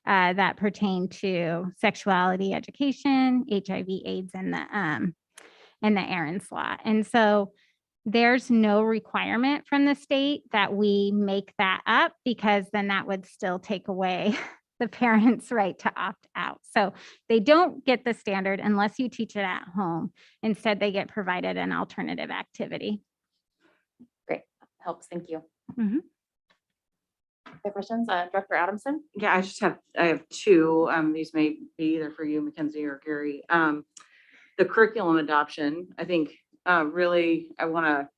that pertain to sexuality education, HIV/AIDS, and the Aaron's Law. And so there's no requirement from the state that we make that up, because then that would still take away the parent's right to opt out. So they don't get the standard unless you teach it at home. Instead, they get provided an alternative activity. Great, helps. Thank you. Mhm. Other questions, Director Adamson? Yeah, I have two. These may be either for you, Mackenzie, or Gary. The curriculum adoption, I think, really, I want to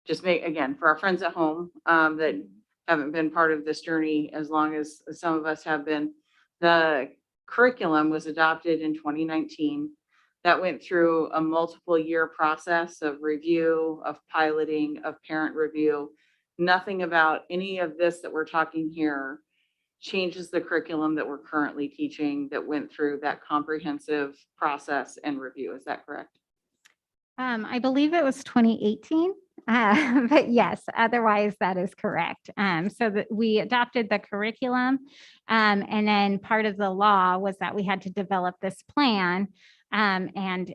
just make, again, for our friends at home that haven't been part of this journey as long as some of us have been, the curriculum was adopted in 2019. That went through a multiple year process of review, of piloting, of parent review. Nothing about any of this that we're talking here changes the curriculum that we're currently teaching that went through that comprehensive process and review. Is that correct? I believe it was 2018, but yes, otherwise that is correct. So that we adopted the curriculum, and then part of the law was that we had to develop this plan, and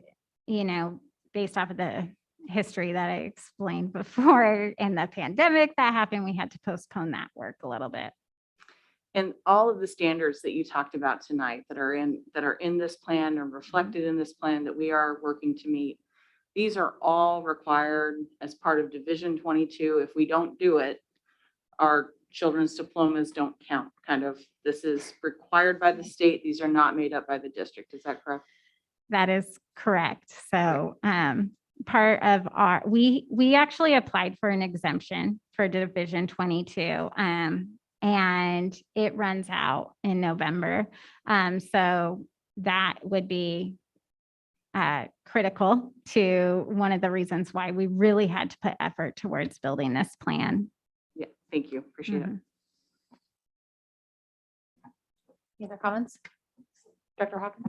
based off of the history that I explained before and the pandemic that happened, we had to postpone that work a little bit. And all of the standards that you talked about tonight that are in this plan and reflected in this plan that we are working to meet, these are all required as part of Division 22. If we don't do it, our children's diplomas don't count. This is required by the state. These are not made up by the district. Is that correct? That is correct. So part of we actually applied for an exemption for Division 22. And it runs out in November. So that would be critical to one of the reasons why we really had to put effort towards building this plan. Yeah, thank you. Appreciate it. Any other comments? Dr. Hawkins?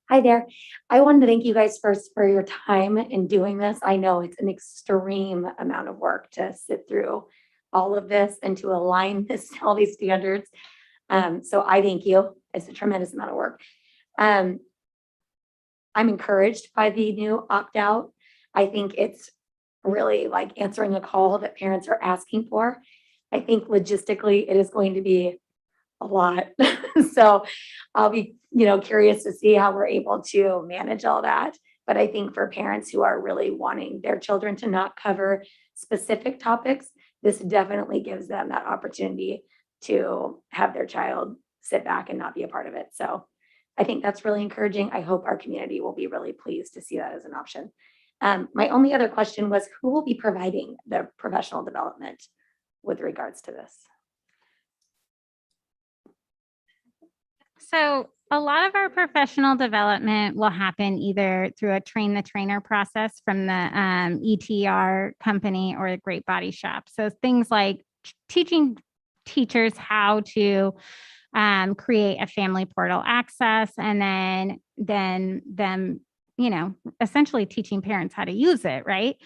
Hi there. I wanted to thank you guys first for your time in doing this. I know it's an extreme amount of work to sit through all of this and to align this to all these standards. So I thank you. It's a tremendous amount of work. I'm encouraged by the new opt-out. I think it's really like answering a call that parents are asking for. I think logistically it is going to be a lot. So I'll be, curious to see how we're able to manage all that. But I think for parents who are really wanting their children to not cover specific topics, this definitely gives them that opportunity to have their child sit back and not be a part of it. So I think that's really encouraging. I hope our community will be really pleased to see that as an option. My only other question was, who will be providing the professional development with regards to this? So a lot of our professional development will happen either through a train the trainer process from the ETR company or the Great Body Shop. So things like teaching teachers how to create a family portal access, and then them, essentially teaching parents how to use it, right?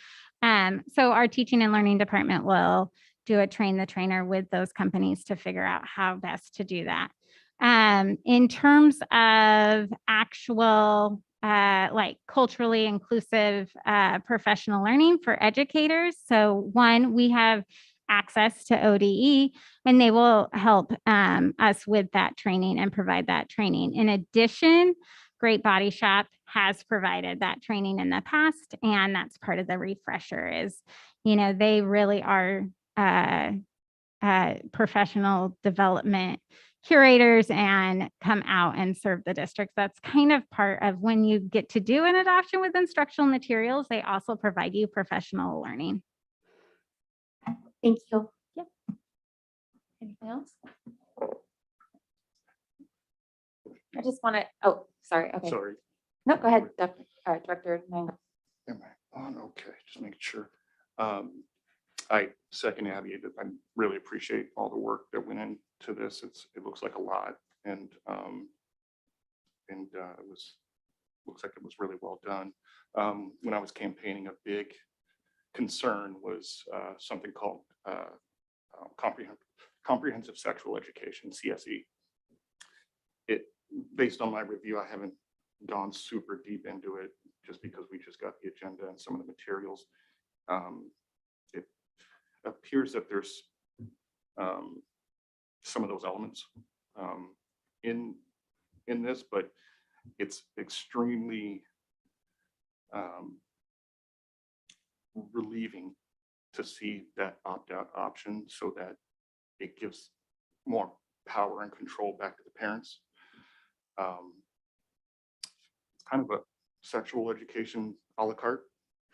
So our teaching and learning department will do a train the trainer with those companies to figure out how best to do that. In terms of actual like culturally inclusive professional learning for educators. So one, we have access to ODE and they will help us with that training and provide that training. In addition, Great Body Shop has provided that training in the past, and that's part of the refresher is, you know, they really are professional development curators and come out and serve the districts. That's kind of part of when you get to do an adoption with instructional materials, they also provide you professional learning. Thank you. Yep. Anything else? I just want to, oh, sorry. Okay. Sorry, No, go ahead, Director. Lang. am I on? Okay, just making sure. I second Abby, that I really appreciate all the work that went into this. It looks like a lot, and looks like it was really well done. When I was campaigning, a big concern was something called comprehensive sexual education, CSE. Based on my review, I haven't gone super deep into it just because we just got the agenda and some of the materials. It appears that there's some of those elements in this, but it's extremely relieving to see that opt-out option so that it gives more power and control back to the parents. It's kind of a sexual education a la carte,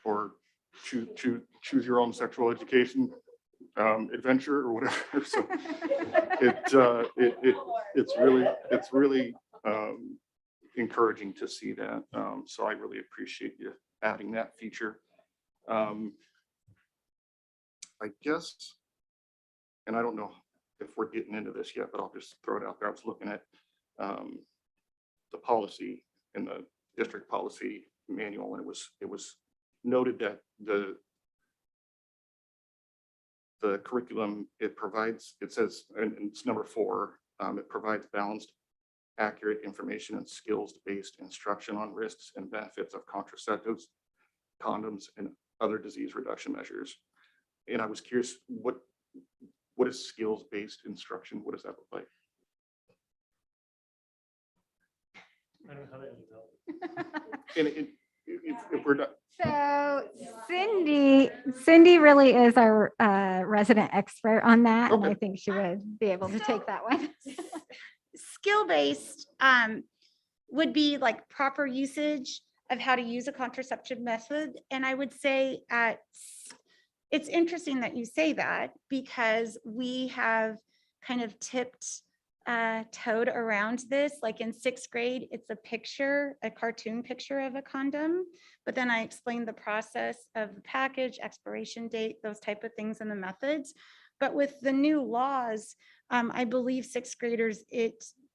or choose your own sexual education adventure or whatever. So it's really encouraging to see that. So I really appreciate you adding that feature. I guess, and I don't know if we're getting into this yet, but I'll just throw it out there. I was looking at the policy in the district policy manual, and it was noted that the curriculum it provides, it says, and it's number 4, it provides balanced, accurate information and skills-based instruction on risks and benefits of contraceptives, condoms, and other disease reduction measures. And I was curious, what is skills-based instruction? What does that look like? I don't know how that And if we're not, So Cindy really is our resident expert on that, and I Okay. think she would be able to take that one. Skill-based would be like proper usage of how to use a contraceptive method. And I would say it's interesting that you say that, because we have kind of toed around this. Like in 6th grade, it's a cartoon picture of a condom, but then I explained the process of the package, expiration date, those type of things, and the methods. But with the new laws, I believe 6th graders,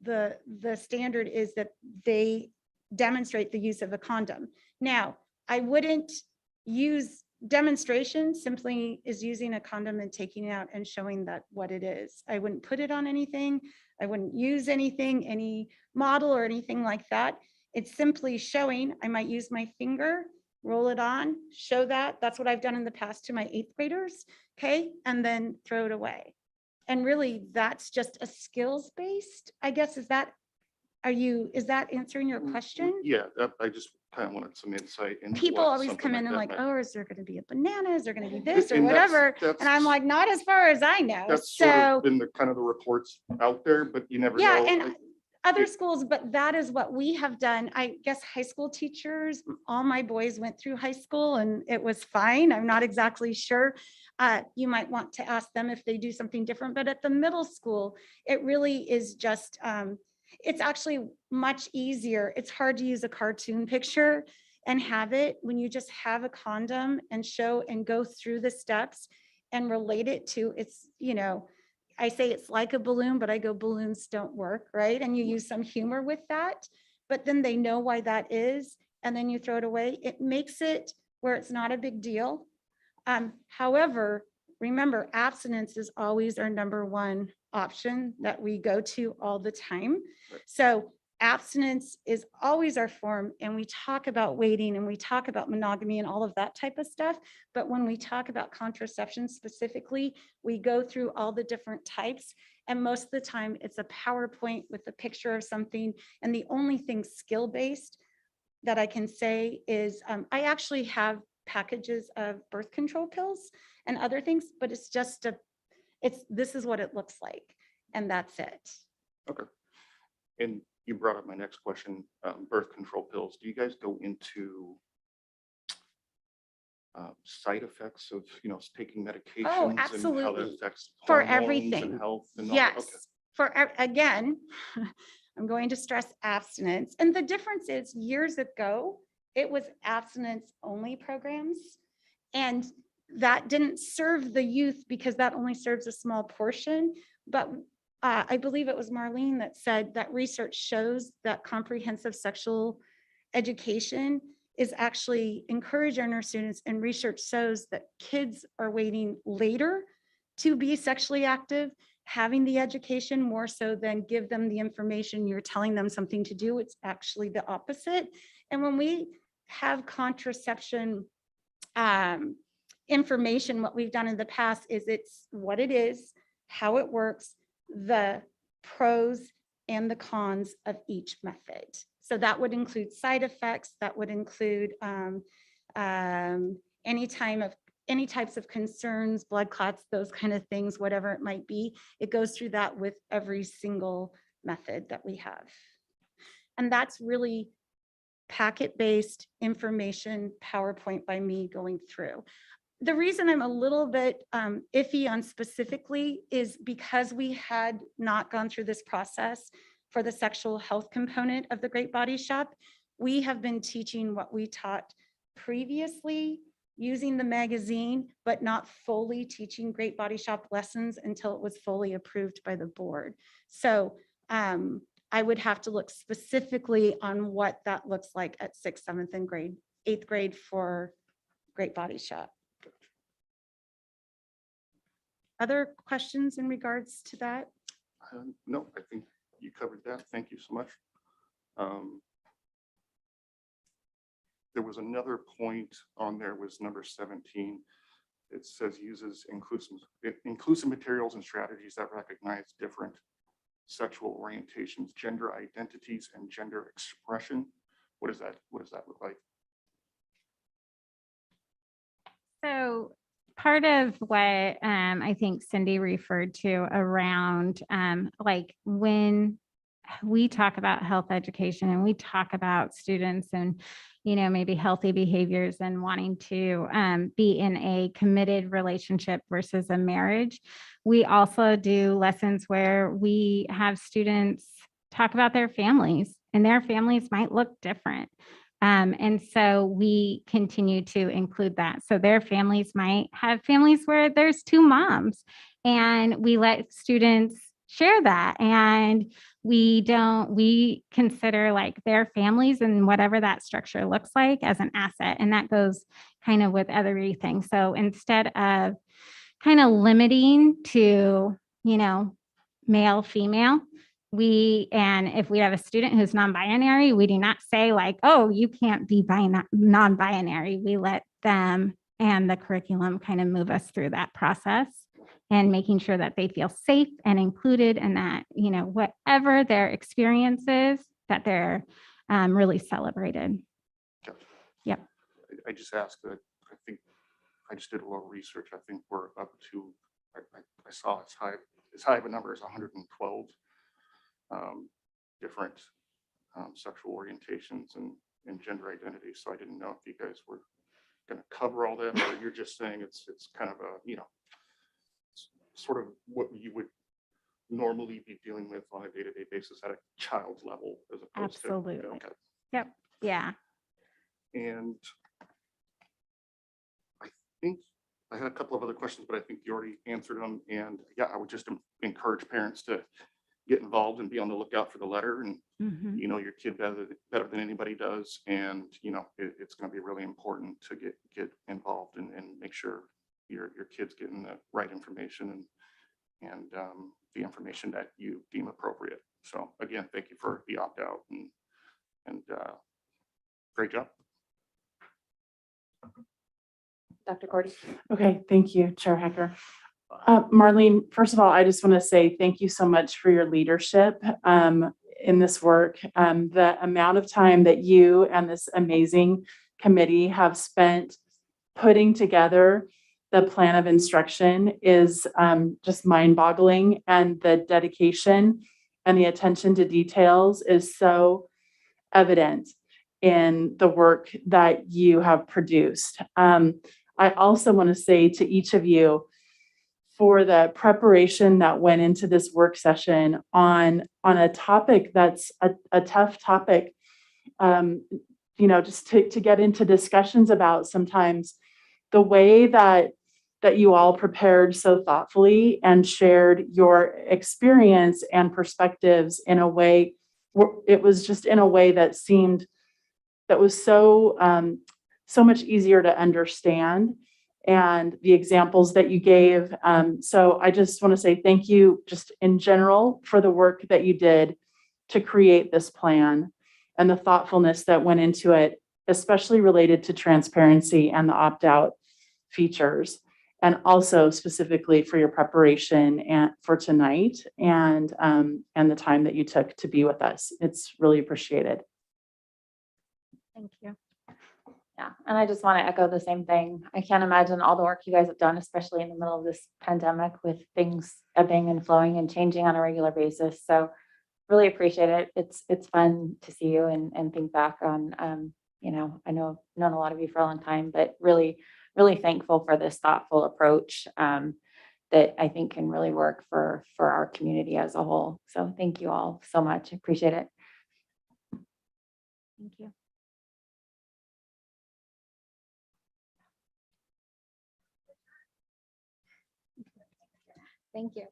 the standard is that they demonstrate the use of a condom. Now, I wouldn't use demonstration simply is using a condom and taking it out and showing that what it is. I wouldn't put it on anything. I wouldn't use anything, any model or anything like that. It's simply showing. I might use my finger, roll it on, show that. That's what I've done in the past to my 8th graders. Okay. And then throw it away. And really that's just a skills-based, I guess. Is that answering your question? yeah, I just kind of wanted some insight. Into People what always something come in and that like, meant. oh, is there going to be a banana? Is there going to be this or And whatever? that's And I'm like, not as far as I know. that's sort So of been the kind of the reports out there, but you never yeah, know. and other schools, but that is what we have done. I guess high school teachers, all my boys went through high school and it was fine. I'm not exactly sure. You might want to ask them if they do something different, but at the middle school, it really is just, it's actually much easier. It's hard to use a cartoon picture and have it when you just have a condom and show and go through the steps and relate it to it's, I say it's like a balloon, but I go balloons don't work, right? And you use some humor with that, but then they know why that is. And then you throw it away. It makes it where it's not a big deal. However, remember, abstinence is always our number one option that we go to all the time. So abstinence is always our form, and we talk about waiting and we talk about monogamy and all of that type of stuff. But when we talk about contraception specifically, we go through all the different types. And most of the time it's a PowerPoint with a picture of something. And the only thing skill-based that I can say is I actually have packages of birth control pills and other things, but it's just this is what it looks like. And that's it. Okay. And you brought up my next question, birth control pills. Do you guys go into side effects of, taking medications? Oh, And how absolutely. that affects For hormones everything. and health and all that? Yes. Okay. Again, I'm going to stress abstinence. And the difference is years ago, it was abstinence only programs. And that didn't serve the youth because that only serves a small portion. But I believe it was Marlene that said that research shows that comprehensive sexual education is actually encouraging our students, and research shows that kids are waiting later to be sexually active, having the education more so than give them the information. You're telling them something to do. It's actually the opposite. And when we have contraception information, what we've done in the past is it's what it is, how it works, the pros and the cons of each method. So that would include side effects, that would include any types of concerns, blood clots, those kind of things, whatever it might be. It goes through that with every single method that we have. And that's really packet-based information, PowerPoint by me going through. The reason I'm a little bit iffy on specifically is because we had not gone through this process for the sexual health component of the Great Body Shop. We have been teaching what we taught previously using the magazine, but not fully teaching Great Body Shop lessons until it was fully approved by the board. So I would have to look specifically on what that looks like at 6th, 7th, and 8th grade for Great Body Shop. Other questions in regards to that? No, I think you covered that. Thank you so much. There was another point on there, was number 17. It says uses inclusive materials and strategies that recognize different sexual orientations, gender identities, and gender expression. What does that look like? So part of what I think Cindy referred to around like when we talk about health education and we talk about students and maybe healthy behaviors and wanting to be in a committed relationship versus a marriage, we also do lessons where we have students talk about their families, and their families might look different. And so we continue to include that. So their families might have families where there's 2 moms, and we let students share that. And we consider like their families and whatever that structure looks like as an asset. And that goes kind of with everything. So instead of kind of limiting to, male, female, and if we have a student who's non-binary, we do not say like, oh, you can't be non-binary. We let them and the curriculum kind of move us through that process and making sure that they feel safe and included, and that, whatever their experience is, that they're really celebrated. Yep. I just asked that. I think I just did a little research. I think we're up to, I saw as high of a number as 112 different sexual orientations and gender identities. So I didn't know if you guys were going to cover all that, or you're just saying it's kind of a, sort of what you would normally be dealing with on a day-to-day basis at a child's level, as opposed Absolutely. to. Okay. Yep. Yeah. And I think I had a couple of other questions, but I think you already answered them. And yeah, I would just encourage parents to get involved and be on the lookout for the letter, and Mhm. you know your kid better than anybody does, and you know it's going to be really important to get involved and make sure your kid's getting the right information and the information that you deem appropriate. So again, thank you for the opt-out and great job. Dr. Cordy. Okay, thank you, Chair Hecker. Marlene, first of all, I just want to say thank you so much for your leadership in this work. The amount of time that you and this amazing committee have spent putting together the plan of instruction is just mind-boggling, and the dedication and the attention to details is so evident in the work that you have produced. I also want to say to each of you, for the preparation that went into this work session on a topic that's a tough topic, you know, just to get into discussions about sometimes the way that you all prepared so thoughtfully and shared your experience and perspectives in a way, it was just in a way that was so much easier to understand, and the examples that you gave. So I just want to say thank you just in general for the work that you did to create this plan and the thoughtfulness that went into it, especially related to transparency and the opt-out features, and also specifically for your preparation and for tonight and the time that you took to be with us. It's really appreciated. Thank you. Yeah, and I just want to echo the same thing. I can't imagine all the work you guys have done, especially in the middle of this pandemic with things ebbing and flowing and changing on a regular basis. So really appreciate it. It's fun to see you and think back on, you know, I know I've known a lot of you for a long time, but really thankful for this thoughtful approach that I think can really work for our community as a whole. So thank you all so much. I appreciate it. Thank you. Thank you.